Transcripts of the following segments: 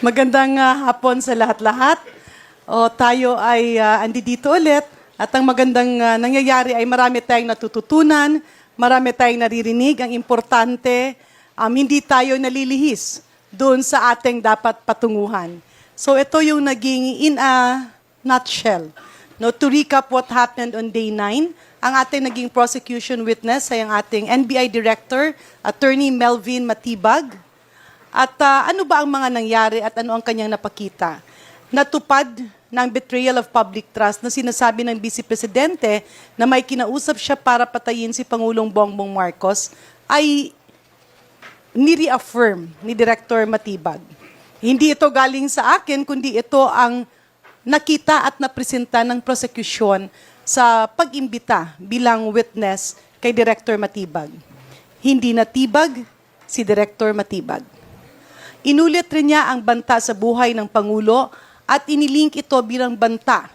Magandang hapon sa lahat-lahat. Tayo ay andito ulit at ang magandang nangyayari ay marami tayong natututunan, marami tayong naririnig. Ang importante, hindi tayo nalilihis doon sa ating dapat patunguhan. So ito yung naging in a nutshell. No, to recap what happened on day 9, ang ating naging prosecution witness ay ang ating NBI Director, Attorney Melvin Matibag. At ano ba ang mga nangyari at ano ang kanyang napakita? Natupad ng betrayal of public trust na sinasabi ng Vice Presidente na may kinausap siya para patayin si Pangulong Bongbong Marcos ay ni-reaffirm ni Director Matibag. Hindi ito galing sa akin, kundi ito ang nakita at napresenta ng prosecution sa pag-imbita bilang witness kay Director Matibag. Hindi natibag si Director Matibag. Inulit rin niya ang banta sa buhay ng Pangulo at inilink ito bilang banta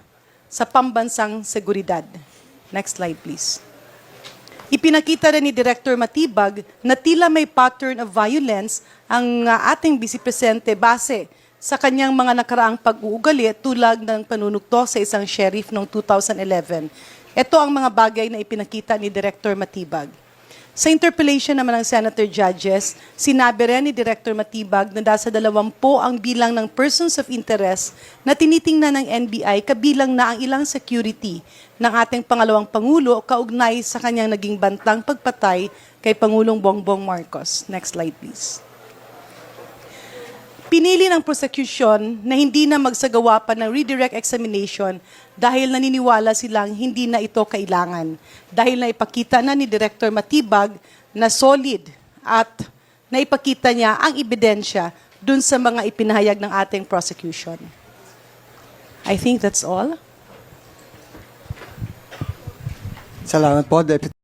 sa pambansang seguridad. Next slide, please. Ipinakita rin ni Director Matibag na tila may pattern of violence ang ating Vice Presidente base sa kanyang mga nakaraang pag-uugali tulad ng panunukto sa isang sheriff noong 2011. Ito ang mga bagay na ipinakita ni Director Matibag. Sa interpellation naman ng Senator Judges, sinabi rin ni Director Matibag na nasa 20 ang bilang ng persons of interest na tinitingnan ng NBI kabilang na ang ilang security ng ating pangalawang Pangulo kaugnay sa kanyang naging bantang pagpatay kay Pangulong Bongbong Marcos. Next slide, please. Pinili ng prosecution na hindi na magsagawa pa ng redirect examination dahil naniniwala silang hindi na ito kailangan. Dahil naipakita na ni Director Matibag na solid at naipakita niya ang ebidensya dun sa mga ipinahayag ng ating prosecution. I think that's all. Salamat po, Deputy.